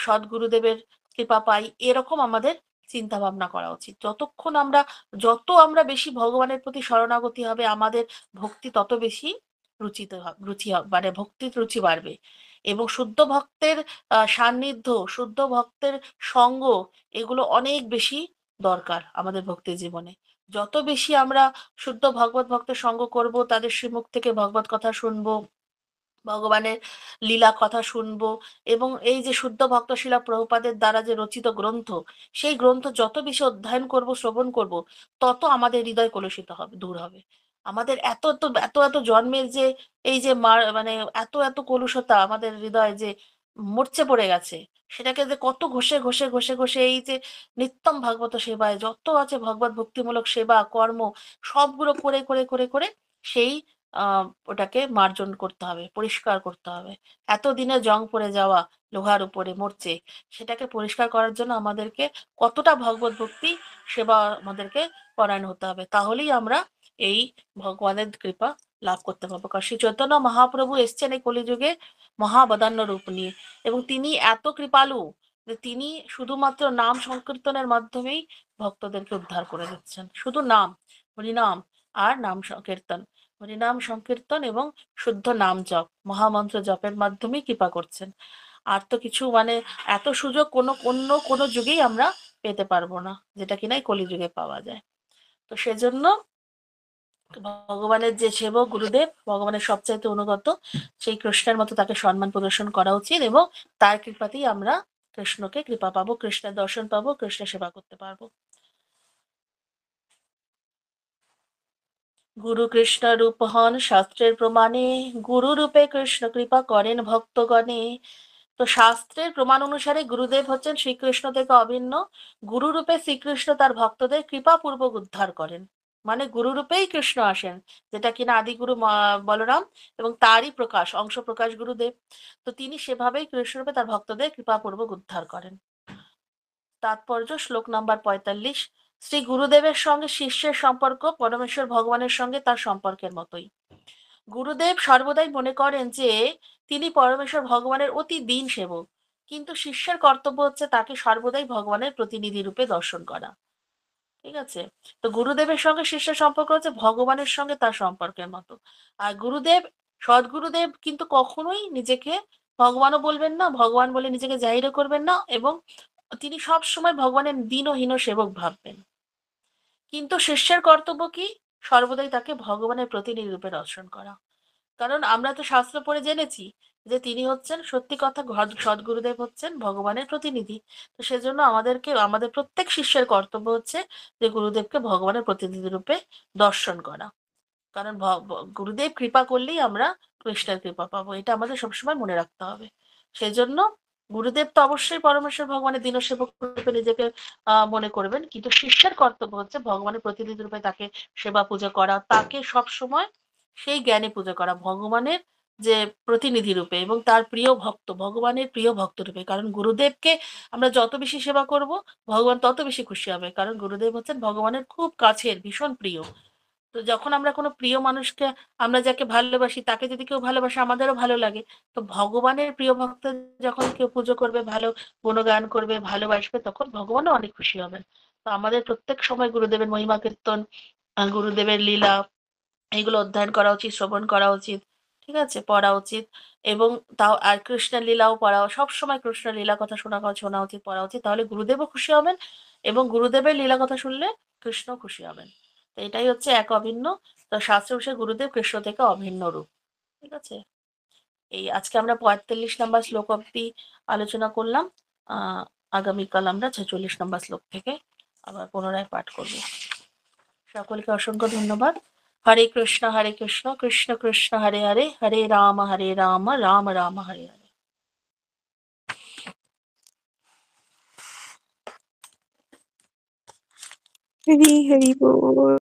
সদ্গুরুদেবের কৃপা পাই, এরকম আমাদের চিন্তা ভাবনা করা উচিত। যত আমরা বেশি ভগবানের প্রতি শরণাগতি হবে, আমাদের ভক্তি তত বেশি রুচি হবে, মানে ভক্তির রুচি বাড়বে। এবং শুদ্ধ ভক্তের সান্নিধ্য, শুদ্ধ ভক্তের সঙ্গ, এগুলো অনেক বেশি দরকার আমাদের ভক্তির জীবনে। যত বেশি আমরা শুদ্ধ ভগবত ভক্তের সঙ্গ করব, তাদের শ্রীমুখ থেকে ভগবত কথা শুনবো, ভগবানের লীলা কথা শুনবো, এবং এই যে শুদ্ধ ভক্ত শিলা প্রভুপাদের দ্বারা যে রচিত গ্রন্থ, সেই গ্রন্থ যত বেশি অধ্যয়ন করব, শ্রবণ করব, তত আমাদের হৃদয় কলুষিত হবে, দূর হবে। আমাদের এত এত এত এত জন্মের যে এই যে মানে এত এত কলুষতা আমাদের হৃদয়ে যে মরচে পড়ে গেছে, সেটাকে যে কত ঘষে ঘষে ঘষে ঘষে এই যে নিত্যম ভাগবত সেবায় যত আছে ভগবত ভক্তিমূলক সেবা কর্ম, সবগুলো করে করে করে করে সেই ওটাকে মার্জন করতে হবে, পরিষ্কার করতে হবে। এতদিনে জং পড়ে যাওয়া লোহার উপরে মরচে, সেটাকে পরিষ্কার করার জন্য আমাদেরকে কতটা ভগবত ভক্তি সেবা আমাদেরকে পরায়ণ হতে হবে, তাহলেই আমরা এই ভগবানের কৃপা লাভ করতে পারবো। কারণ শ্রী চৈতন্য মহাপ্রভু এসছেন এই কলিযুগে মহাবদান্য রূপ নিয়ে, এবং তিনি এত কৃপালু যে তিনি শুধুমাত্র নাম সংকীর্তনের মাধ্যমেই ভক্তদেরকে উদ্ধার করে দিচ্ছেন। শুধু নাম, হরিনাম, আর নাম সংকীর্তন, হরিনাম সংকীর্তন এবং শুদ্ধ নাম জপ, মহামন্ত্র জপের মাধ্যমে কৃপা করছেন। আর তো কিছু মানে এত সুযোগ কোনো যুগেই আমরা পেতে পারবো না, যেটা কিনা এই কলিযুগে পাওয়া যায়। তো সেজন্য ভগবানের যে সেবক গুরুদেব, ভগবানের সবচাইতে অনুগত, সেই কৃষ্ণের মতো তাকে সম্মান প্রদর্শন করা উচিত, এবং তার কৃপাতেই আমরা কৃষ্ণকে কৃপা পাবো, কৃষ্ণের দর্শন পাবো, কৃষ্ণের সেবা করতে পারবো। গুরু কৃষ্ণ রূপ হন শাস্ত্রের প্রমাণে, গুরু রূপে কৃষ্ণ কৃপা করেন ভক্তগণে। তো শাস্ত্রের প্রমাণ অনুসারে গুরুদেব হচ্ছেন শ্রীকৃষ্ণ থেকে অভিন্ন। গুরু রূপে শ্রীকৃষ্ণ তার ভক্তদের কৃপাপূর্বক উদ্ধার করেন। মানে গুরু রূপেই কৃষ্ণ আসেন, যেটা কিনা আদিগুরু বলরাম এবং তারই প্রকাশ, অংশ প্রকাশ গুরুদেব। তো তিনি সেভাবেই কৃষ্ণরূপে তার ভক্তদের কৃপাপূর্বক উদ্ধার করেন। তাৎপর্য শ্লোক নাম্বার 45। শ্রী গুরুদেবের সঙ্গে শিষ্যের সম্পর্ক পরমেশ্বর ভগবানের সঙ্গে তার সম্পর্কের মতোই। গুরুদেব সর্বদাই মনে করেন যে তিনি পরমেশ্বর ভগবানের অতি দীন সেবক, কিন্তু শিষ্যের কর্তব্য হচ্ছে তাকে সর্বদাই ভগবানের প্রতিনিধি রূপে দর্শন করা। ঠিক আছে? তো গুরুদেবের সঙ্গে শিষ্যের সম্পর্ক হচ্ছে ভগবানের সঙ্গে তার সম্পর্কের মতো। আর গুরুদেব, সদ্গুরুদেব কিন্তু কখনোই নিজেকে ভগবানও বলবেন না, ভগবান বলে নিজেকে জাহিরও করবেন না, এবং তিনি সব সময় ভগবানের দীন ও হীন সেবক ভাববেন। কিন্তু শিষ্যের কর্তব্য কি? সর্বদাই তাকে ভগবানের প্রতিনিধি রূপে দর্শন করা। কারণ আমরা তো শাস্ত্র পড়ে জেনেছি যে তিনি হচ্ছেন সত্যি কথা, সদ্গুরুদেব হচ্ছেন ভগবানের প্রতিনিধি। তো সেজন্য আমাদের প্রত্যেক শিষ্যের কর্তব্য হচ্ছে যে গুরুদেবকে ভগবানের প্রতিনিধি রূপে দর্শন করা। কারণ গুরুদেব কৃপা করলেই আমরা কৃষ্ণের কৃপা পাবো, এটা আমাদের সবসময় মনে রাখতে হবে। সেই জন্য গুরুদেব তো অবশ্যই পরমেশ্বর ভগবানের দীনসেবক রূপে নিজেকে মনে করবেন, কিন্তু শিষ্যের কর্তব্য হচ্ছে ভগবানের প্রতিনিধি রূপে তাকে সেবা পূজা করা, তাকে সব সময় সেই জ্ঞানে পূজা করা, ভগবানের যে প্রতিনিধি রূপে এবং তার প্রিয় ভক্ত, ভগবানের প্রিয় ভক্ত রূপে। কারণ গুরুদেবকে আমরা যত বেশি সেবা করব, ভগবান তত বেশি খুশি হবে, কারণ গুরুদেব হচ্ছেন ভগবানের খুব কাছের ভীষণ প্রিয়। তো যখন আমরা কোনো প্রিয় মানুষকে, আমরা যাকে ভালোবাসি তাকে যদি কেউ ভালোবাসে, আমাদেরও ভালো লাগে। তো ভগবানের প্রিয় ভক্ত যখন কেউ পুজো করবে, ভালো গুণগান করবে, ভালোবাসবে, তখন ভগবানও অনেক খুশি হবেন। তো আমাদের প্রত্যেক সময় গুরুদেবের মহিমা কীর্তন, গুরুদেবের লীলা, এগুলো অধ্যয়ন করা উচিত, শ্রবণ করা উচিত, ঠিক আছে, পড়া উচিত। এবং তাও আর কৃষ্ণের লীলাও পড়া, সব সময় কৃষ্ণের লীলা কথা শোনা উচিত, পড়া উচিত। তাহলে গুরুদেবও খুশি হবেন, এবং গুরুদেবের লীলা কথা শুনলে কৃষ্ণ খুশি হবেন। তো এটাই হচ্ছে এক অভিন্ন। তো শাস্ত্র অনুসারে গুরুদেব কৃষ্ণ থেকে অভিন্ন রূপ। ঠিক আছে? এই আজকে আমরা 45 নম্বর শ্লোক অব্দি আলোচনা করলাম। আগামীকাল আমরা 46 নম্বর শ্লোক থেকে আবার পুনরায় পাঠ করব। সকলকে অসংখ্য ধন্যবাদ। হরে কৃষ্ণ কৃষ্ণ কৃষ্ণ হরে হরে, হরে রাম রাম রাম হরে হরে। হরি হরি বল।